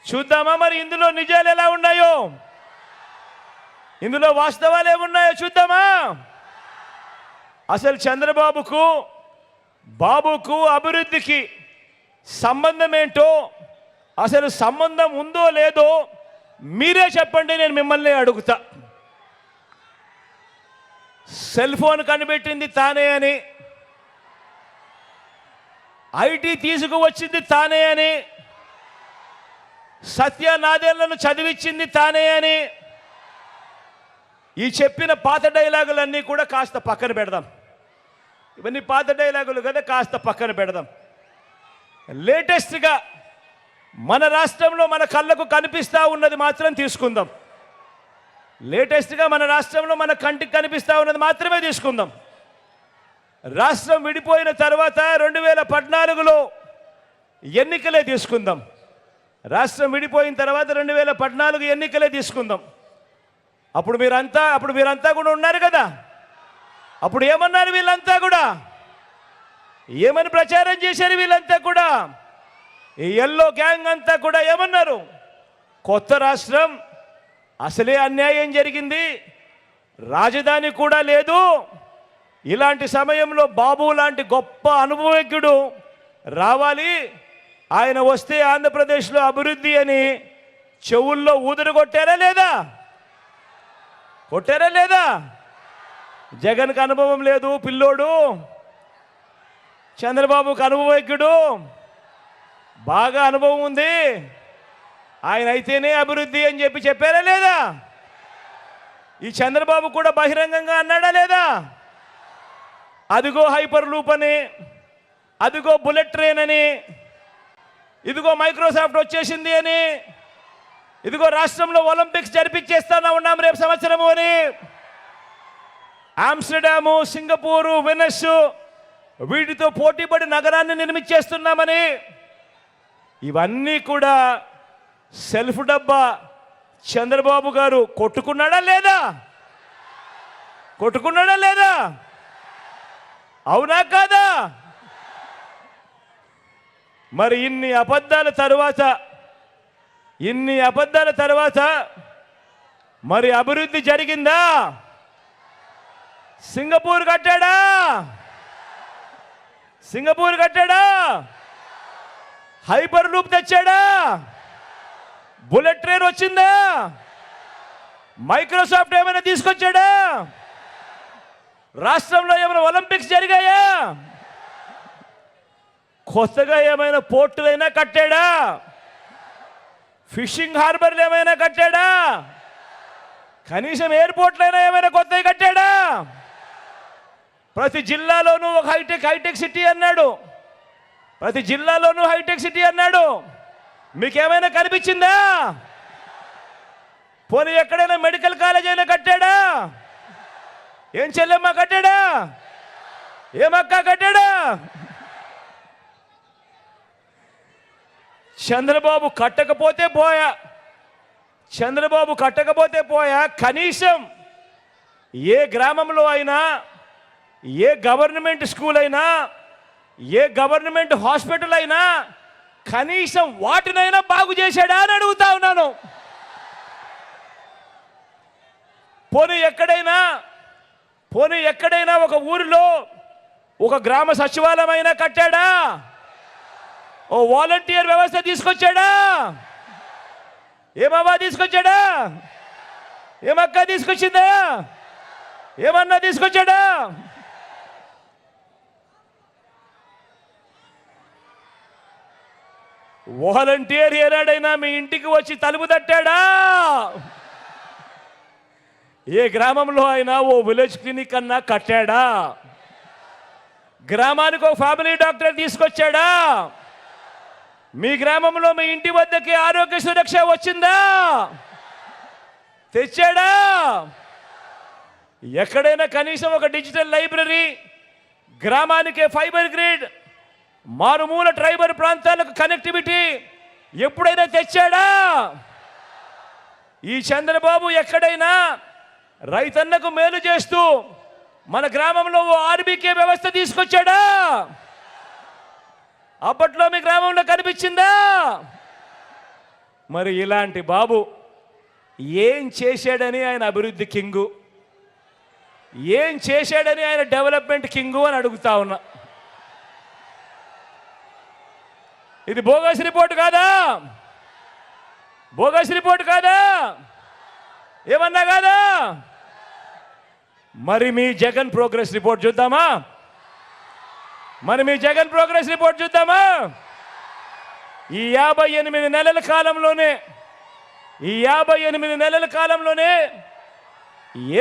చూద్దామా మరి ఇందులో నిజాలు ఎలా ఉన్నాయో, ఇందులో వాస్తవాలు ఏమున్నాయో చూద్దామా. అసలు చంద్రబాబుకు బాబుకు అభివృద్ధికి సంబంధం ఏంటో, అసలు సంబంధం ఉందో లేదో మీరే చెప్పండి, నేను మిమ్మల్ని అడుగుతా. సెల్ ఫోన్ కనిపెట్టింది తానే అని, ఐటీ తీసుకువచ్చింది తానే అని, సత్యనాదేళ్లను చదివించింది తానే అని, ఈ చెప్పిన పాత డైలాగులన్నీ కూడా కాస్త పక్కన పెడదాం. ఇవన్నీ పాత డైలాగులు కదా, కాస్త పక్కన పెడదాం. లేటెస్ట్గా మన రాష్ట్రంలో మన కళ్ళకు కనిపిస్తూ ఉన్నది మాత్రం తీసుకుందాం. లేటెస్ట్గా మన రాష్ట్రంలో మన కంటికి కనిపిస్తూ ఉన్నది మాత్రమే తీసుకుందాం. రాష్ట్రం విడిపోయిన తర్వాత 2014లో ఎన్నికలే తీసుకుందాం. రాష్ట్రం విడిపోయిన తర్వాత 2014 ఎన్నికలే తీసుకుందాం. అప్పుడు మీరంతా కూడా ఉన్నారు కదా. అప్పుడు ఏమన్నారు వీళ్ళంతా కూడా, ఏమని ప్రచారం చేశారు వీళ్ళంతా కూడా, ఈ ఎల్లో గ్యాంగ్ అంతా కూడా ఏమన్నారు, కొత్త రాష్ట్రం, అసలే అన్యాయం జరిగింది, రాజధాని కూడా లేదు, ఇలాంటి సమయంలో బాబు లాంటి గొప్ప అనుభవజ్ఞుడు రావాలి, ఆయన వస్తే ఆంధ్రప్రదేశ్లో అభివృద్ధి అని చెవుల్లో ఊదరు కొట్టారా లేదా? కొట్టారా లేదా? జగన్కి అనుభవం లేదు పిల్లోడు, చంద్రబాబుకు అనుభవజ్ఞుడు, బాగా అనుభవం ఉంది, ఆయన అయితేనే అభివృద్ధి అని చెప్పారా లేదా? ఈ చంద్రబాబు కూడా బహిరంగంగా అన్నాడా లేదా? అదిగో హైపర్ లూప్ అని, అదిగో బుల్లెట్ ట్రైన్ అని, ఇదిగో మైక్రోసాఫ్ట్ వచ్చేసింది అని, ఇదిగో రాష్ట్రంలో ఒలింపిక్స్ జరిపించేస్తానా ఉన్నాం రేపు సంవత్సరము అని, ఆమ్స్టర్డాము, సింగపూరు, వెనస్ వీటితో పోటీపడి నగరాన్ని నిర్మించేస్తున్నామని, ఇవన్నీ కూడా సెల్ఫ్ డబ్బా చంద్రబాబు గారు కొట్టుకున్నాడా లేదా? కొట్టుకున్నాడా లేదా? అవునా కాదా? మరి ఇన్ని అబద్ధాల తర్వాత మరి అభివృద్ధి జరిగిందా? సింగపూర్ కట్టాడా? హైపర్ లూప్ తెచ్చాడా? బుల్లెట్ ట్రైన్ వచ్చిందా? మైక్రోసాఫ్ట్ ఏమైనా తీసుకొచ్చాడా? రాష్ట్రంలో ఏమైనా ఒలింపిక్స్ జరిగాయా? కొత్తగా ఏమైనా పోర్టులైనా కట్టాడా? ఫిషింగ్ హార్బర్లు ఏమైనా కట్టాడా? కనీసం ఎయిర్పోర్ట్లైనా ఏమైనా కొత్తవి కట్టాడా? ప్రతి జిల్లాలోనూ ఒక హైటెక్ సిటీ అన్నాడు. ప్రతి జిల్లాలోనూ హైటెక్ సిటీ అన్నాడు. మీకేమైనా కనిపించిందా? పోనీ ఎక్కడైనా మెడికల్ కాలేజ్ అయినా కట్టాడా? ఏం చెల్లెమ్మ కట్టాడా? ఏమక్క కట్టాడా? చంద్రబాబు కట్టకపోతే పోయా, కనీసం ఏ గ్రామంలో అయినా, ఏ గవర్నమెంట్ స్కూల్ అయినా, ఏ గవర్నమెంట్ హాస్పిటల్ అయినా కనీసం వాటినైనా బాగు చేశాడా అని అడుగుతా ఉన్నాను. పోనీ ఎక్కడైనా ఒక ఊరిలో ఒక గ్రామ సచివాలయం అయినా కట్టాడా? ఓ వాలంటీర్ వ్యవస్థ తీసుకొచ్చాడా? ఏమవ్వా తీసుకొచ్చాడా? ఏమక్క తీసుకొచ్చిందా? ఏమన్నా తీసుకొచ్చాడా? వాలంటీర్ ఏనాడైనా మీ ఇంటికి వచ్చి తలుపు తట్టాడా? ఏ గ్రామంలో అయినా ఓ విలేజ్ క్లినిక్ అన్నా కట్టాడా? గ్రామానికి ఒక ఫ్యామిలీ డాక్టర్ తీసుకొచ్చాడా? మీ గ్రామంలో మీ ఇంటి వద్దకి ఆరోగ్య సురక్ష వచ్చిందా? తెచ్చాడా? ఎక్కడైనా కనీసం ఒక డిజిటల్ లైబ్రరీ, గ్రామానికి ఫైబర్ గ్రిడ్, మారుమూల ట్రైబల్ ప్రాంతాలకు కనెక్టివిటీ ఎప్పుడైనా తెచ్చాడా? ఈ చంద్రబాబు ఎక్కడైనా రైతన్నకు మేలు చేస్తూ మన గ్రామంలో ఓ ఆర్బీకే వ్యవస్థ తీసుకొచ్చాడా? అప్పట్లో మీ గ్రామంలో కనిపించిందా? మరి ఇలాంటి బాబు ఏం చేశాడని ఆయన అభివృద్ధి కింగు, ఏం చేశాడని ఆయన డెవలప్మెంట్ కింగు అని అడుగుతా ఉన్నా. ఇది బోగస్ రిపోర్ట్ కాదా? బోగస్ రిపోర్ట్ కాదా? ఏమన్నా కాదా? మరి మీ జగన్ ప్రోగ్రెస్ రిపోర్ట్ చూద్దామా? మరి మీ జగన్ ప్రోగ్రెస్ రిపోర్ట్ చూద్దామా? ఈ 58 నెలల కాలంలోనే, ఈ 58 నెలల కాలంలోనే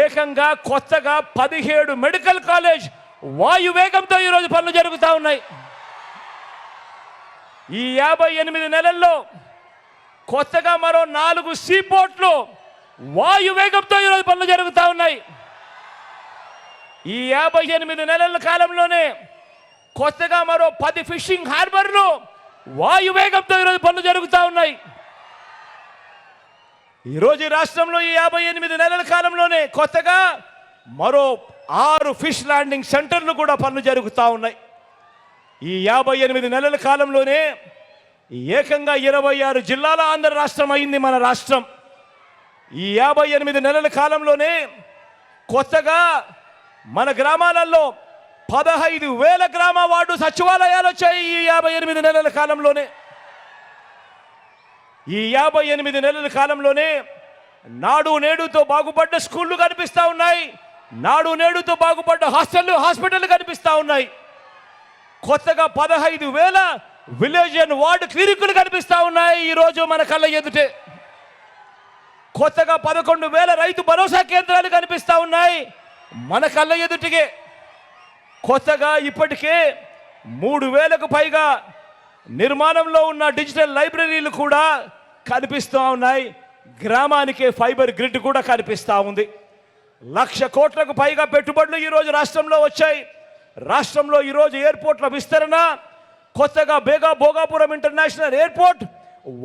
ఏకంగా కొత్తగా 17 మెడికల్ కాలేజ్ వాయువేగంతో ఈరోజు పనులు జరుగుతూ ఉన్నాయి. ఈ 58 నెలల్లో కొత్తగా మరో 4 సీపోర్ట్లు వాయువేగంతో ఈరోజు పనులు జరుగుతూ ఉన్నాయి. ఈ 58 నెలల కాలంలోనే కొత్తగా మరో 10 ఫిషింగ్ హార్బర్లు వాయువేగంతో ఈరోజు పనులు జరుగుతూ ఉన్నాయి. ఈరోజు ఈ రాష్ట్రంలో ఈ 58 నెలల కాలంలోనే కొత్తగా మరో 6 ఫిష్ ల్యాండింగ్ సెంటర్లు కూడా పనులు జరుగుతూ ఉన్నాయి. ఈ 58 నెలల కాలంలోనే ఏకంగా 26 జిల్లాల ఆంధ్ర రాష్ట్రం అయింది మన రాష్ట్రం. ఈ 58 నెలల కాలంలోనే కొత్తగా మన గ్రామాలలో 15,000 గ్రామ వార్డు సచివాలయాలు వచ్చాయి. ఈ 58 నెలల కాలంలోనే, ఈ 58 నెలల కాలంలోనే నాడు నేడుతో బాగుపడ్డ స్కూళ్ళు కనిపిస్తూ ఉన్నాయి. నాడు నేడుతో బాగుపడ్డ హాస్పిటల్ కనిపిస్తూ ఉన్నాయి. కొత్తగా 15,000 విలేజ్ అండ్ వార్డు క్లినిక్లు కనిపిస్తూ ఉన్నాయి ఈరోజు మన కళ్ళ ఎదుటే. కొత్తగా 11,000 రైతు భరోసా కేంద్రాలు కనిపిస్తూ ఉన్నాయి మన కళ్ళ ఎదుటికే. కొత్తగా ఇప్పటికే 3,000కు పైగా నిర్మాణంలో ఉన్న డిజిటల్ లైబ్రరీలు కూడా కనిపిస్తూ ఉన్నాయి. గ్రామానికే ఫైబర్ గ్రిడ్ కూడా కనిపిస్తూ ఉంది. 1,00,000 కోట్లకు పైగా పెట్టుబడులు ఈరోజు రాష్ట్రంలో వచ్చాయి. రాష్ట్రంలో ఈరోజు ఎయిర్పోర్ట్ల విస్తరణ, కొత్తగా భోగాపురం ఇంటర్నేషనల్ ఎయిర్పోర్ట్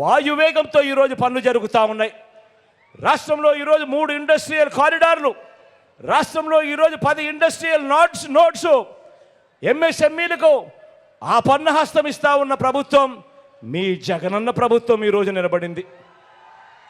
వాయువేగంతో ఈరోజు పనులు జరుగుతూ ఉన్నాయి. రాష్ట్రంలో ఈరోజు 3 ఇండస్ట్రియల్ కారిడార్లు, రాష్ట్రంలో ఈరోజు 10 ఇండస్ట్రియల్ నోట్స్ ఎంఎస్ఎంఈలకు ఆ పన్నహస్తం ఇస్తా ఉన్న ప్రభుత్వం మీ జగనన్న ప్రభుత్వం ఈరోజు నిలబడింది.